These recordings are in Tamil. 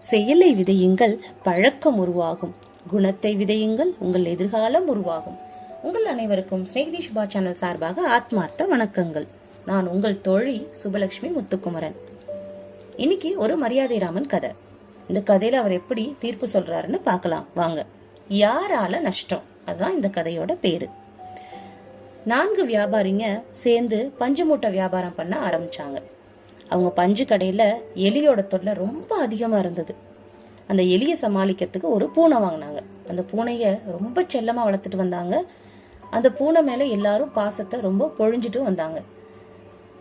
செயலை விதையுங்கள், பழக்கம் உருவாகும். குணத்தை விதையுங்கள், உங்கள் எதிர்காலம் உருவாகும். உங்கள் அனைவருக்கும் ஸ்நேகிதி சுபா சேனல் சார்பாக ஆத்மார்த்த வணக்கங்கள். நான் உங்கள் தோழி சுபலட்சுமி முத்துக்குமரன். இன்னைக்கு ஒரு மரியாதை ராமன் கதை. இந்த கதையில அவர் எப்படி தீர்ப்பு சொல்றாருன்னு பார்க்கலாம் வாங்க. யாரால நஷ்டம், அதுதான் இந்த கதையோட பேரு. 4 வியாபாரிங்க சேர்ந்து பஞ்சு மூட்டை வியாபாரம் பண்ண ஆரம்பிச்சாங்க. அவங்க பஞ்சு கடையில எலியோட தொல்லை ரொம்ப அதிகமா இருந்தது. அந்த எலியை சமாளிக்கிறதுக்கு ஒரு பூனை வாங்கினாங்க. அந்த பூனைய ரொம்ப செல்லமா வளர்த்துட்டு வந்தாங்க. அந்த பூனை மேல எல்லாரும் பாசத்தை ரொம்ப பொழிஞ்சிட்டு வந்தாங்க.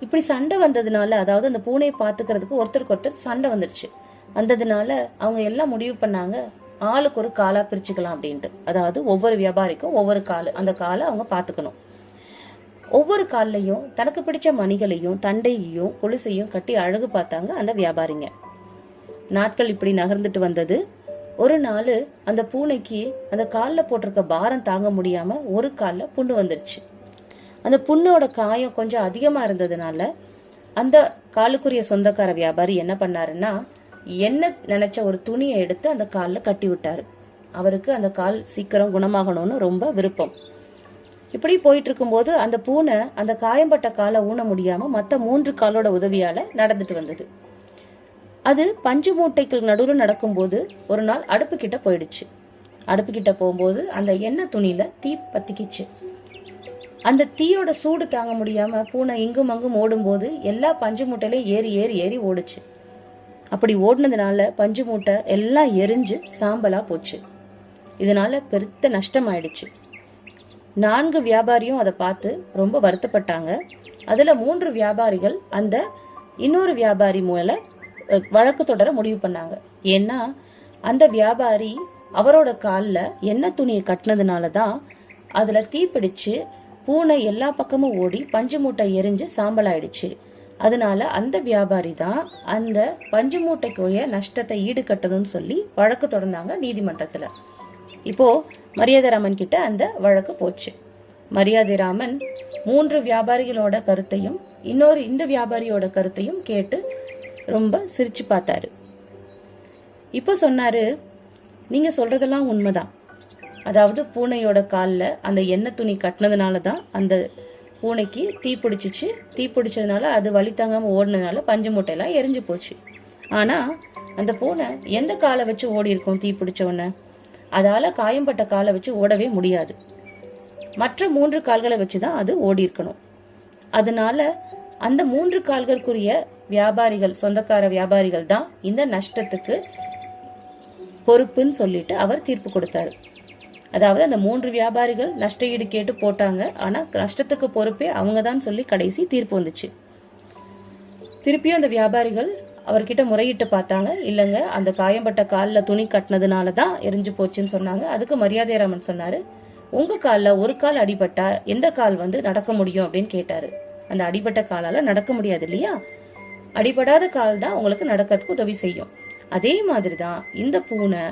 இப்படி சண்டை வந்ததுனால, அதாவது அந்த பூனையை பாத்துக்கிறதுக்கு ஒருத்தருக்கு ஒருத்தர் சண்டை வந்துருச்சு. வந்ததுனால அவங்க எல்லாம் முடிவு பண்ணாங்க, ஆளுக்கு ஒரு காலா பிரிச்சுக்கலாம் அப்படின்ட்டு. அதாவது ஒவ்வொரு வியாபாரிக்கும் ஒவ்வொரு காலு, அந்த காலை அவங்க பாத்துக்கணும். ஒவ்வொரு கால்லையும் தனக்கு பிடிச்ச மணிகளையும் தண்டையையும் கொலுசையும் கட்டி அழகு பார்த்தாங்க அந்த வியாபாரிங்க. நாட்கள் இப்படி நகர்ந்துட்டு வந்தது. ஒரு நாள் அந்த பூனைக்கு அந்த காலில் போட்டிருக்க பாரம் தாங்க முடியாம ஒரு காலில் புண்ணு வந்துருச்சு. அந்த புண்ணோட காயம் கொஞ்சம் அதிகமா இருந்ததுனால அந்த காலுக்குரிய சொந்தக்கார வியாபாரி என்ன பண்ணாருன்னா, என்ன நினைச்ச ஒரு துணியை எடுத்து அந்த காலில் கட்டி விட்டாரு. அவருக்கு அந்த கால் சீக்கிரம் குணமாகணும்னு ரொம்ப விருப்பம். இப்படி போயிட்டு இருக்கும்போது அந்த பூனை அந்த காயம்பட்ட காலை ஊன முடியாம மற்ற 3 காலோட உதவியால நடந்துட்டு வந்தது. அது பஞ்சு மூட்டைக்கு நடுவில் நடக்கும்போது ஒரு நாள் அடுப்பு கிட்ட போயிடுச்சு. அடுப்பு கிட்ட போகும்போது அந்த எண்ணெய் துணியில தீ பத்திக்கிச்சு. அந்த தீயோட சூடு தாங்க முடியாம பூனை இங்கும் அங்கும் ஓடும்போது எல்லா பஞ்சு மூட்டையிலையும் ஏறி ஏறி ஏறி ஓடுச்சு. அப்படி ஓடினதுனால பஞ்சு மூட்டை எல்லாம் எரிஞ்சு சாம்பலா போச்சு. இதனால பெருத்த நஷ்டம் ஆயிடுச்சு. 4 வியாபாரியும் அதை பார்த்து ரொம்ப வருத்தப்பட்டாங்க. அதுல 3 வியாபாரிகள் அந்த இன்னொரு வியாபாரி மேல வழக்கு தொடர முடிவு பண்ணாங்க. ஏன்னா அந்த வியாபாரி அவரோட காலில் எண்ணெய் துணியை கட்டினதுனாலதான் அதுல தீப்பிடிச்சு பூனை எல்லா பக்கமும் ஓடி பஞ்சு மூட்டை எரிஞ்சு சாம்பலாயிடுச்சு. அதனால அந்த வியாபாரி தான் அந்த பஞ்சு மூட்டைக்குரிய நஷ்டத்தை ஈடுகட்டணும்னு சொல்லி வழக்கு தொடர்ந்தாங்க நீதிமன்றத்துல. இப்போ மரியாதை ராமன் கிட்ட அந்த வழக்கு போச்சு. மரியாதை ராமன் 3 வியாபாரிகளோட கருத்தையும் இந்த வியாபாரியோட கருத்தையும் கேட்டு ரொம்ப சிரிச்சு பார்த்தாரு. இப்போ சொன்னாரு, நீங்க சொல்றதெல்லாம் உண்மைதான். அதாவது பூனையோட காலில் அந்த எண்ணெய் துணி கட்டினதுனாலதான் அந்த பூனைக்கு தீ பிடிச்சதுனால அது வலி தாங்காம ஓடினதுனால பஞ்சு மூட்டையெல்லாம் எரிஞ்சு போச்சு. ஆனா அந்த பூனை எந்த காலை வச்சு ஓடி இருக்கும்? தீ பிடிச்சவன அதால காயம்பட்ட காலை வச்சு ஓடவே முடியாது. மற்ற 3 கால்களை வச்சுதான் அது ஓடி இருக்கணும். அதனால அந்த 3 கால்களுக்குரிய வியாபாரிகள், சொந்தக்கார வியாபாரிகள் தான் இந்த நஷ்டத்துக்கு பொறுப்புன்னு சொல்லிட்டு அவர் தீர்ப்பு கொடுத்தாரு. அதாவது அந்த 3 வியாபாரிகள் நஷ்ட ஈடு கேட்டு போட்டாங்க. ஆனா நஷ்டத்துக்கு பொறுப்பே அவங்க தான் சொல்லி கடைசி தீர்ப்பு வந்துச்சு. திருப்பியும் அந்த வியாபாரிகள் அவர்கிட்ட முறையிட்டு பார்த்தாங்க. இல்லைங்க, அந்த காயம்பட்ட காலில் துணி கட்டினதுனாலதான் எரிஞ்சு போச்சுன்னு சொன்னாங்க. அதுக்கு மரியாதை ராமன் சொன்னாரு, உங்க காலில் ஒரு கால் அடிபட்டா எந்த கால் நடக்க முடியும் அப்படின்னு கேட்டாரு. அந்த அடிபட்ட காலால நடக்க முடியாது இல்லையா? அடிபடாத கால் தான் உங்களுக்கு நடக்கிறதுக்கு உதவி செய்யும். அதே மாதிரிதான் இந்த பூனை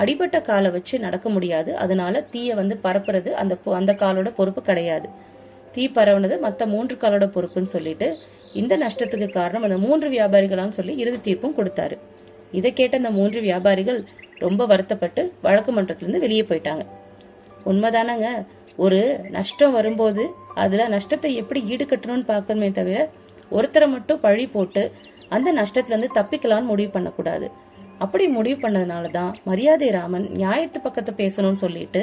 அடிபட்ட காலை வச்சு நடக்க முடியாது. அதனால தீய பரப்புறது அந்த காலோட பொறுப்பு கிடையாது. தீ பரவுனது மற்ற 3 காலோட பொறுப்புன்னு சொல்லிட்டு இந்த நஷ்டத்துக்கு காரணம் அந்த 3 வியாபாரிகளான்னு சொல்லி இறுதி தீர்ப்பும் கொடுத்தாரு. இதை கேட்ட அந்த 3 வியாபாரிகள் ரொம்ப வருத்தப்பட்டு வழக்கு மன்றத்திலிருந்து வெளியே போயிட்டாங்க. உண்மைதானங்க, ஒரு நஷ்டம் வரும்போது அதுல நஷ்டத்தை எப்படி ஈடுகட்டணும்னு பார்க்கணுமே தவிர ஒருத்தரை மட்டும் பழி போட்டு அந்த நஷ்டத்துல இருந்து தப்பிக்கலாம்னு முடிவு பண்ணக்கூடாது. அப்படி முடிவு பண்ணதுனாலதான் மரியாதை ராமன் நியாயத்து பக்கத்தை பேசணும்னு சொல்லிட்டு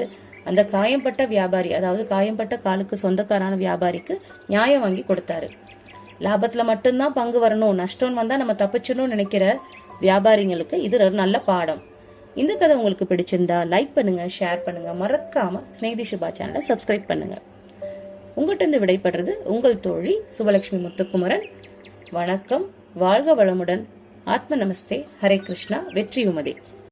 அந்த காயம்பட்ட வியாபாரி, அதாவது காயம்பட்ட காலுக்கு சொந்தக்காரான வியாபாரிக்கு நியாயம் வாங்கி கொடுத்தாரு. லாபத்துல மட்டும்தான் பங்கு வரணும், நஷ்டம் வந்தா நம்ம தப்பிச்சிடணும்னு நினைக்கிற வியாபாரிங்களுக்கு இது ஒரு நல்ல பாடம். இந்த கதை உங்களுக்கு பிடிச்சிருந்தா லைக் பண்ணுங்க, ஷேர் பண்ணுங்க, மறக்காம ஸ்நேகிதி சுபா சேனலை சப்ஸ்கிரைப் பண்ணுங்க. உங்கள்கிட்ட இருந்து விடைபெறுறது உங்கள் தோழி சுபலட்சுமி முத்துக்குமரன். வணக்கம், வாழ்க வளமுடன், ஆத்ம நமஸ்தே, ஹரே கிருஷ்ணா, வெற்றி உமதே.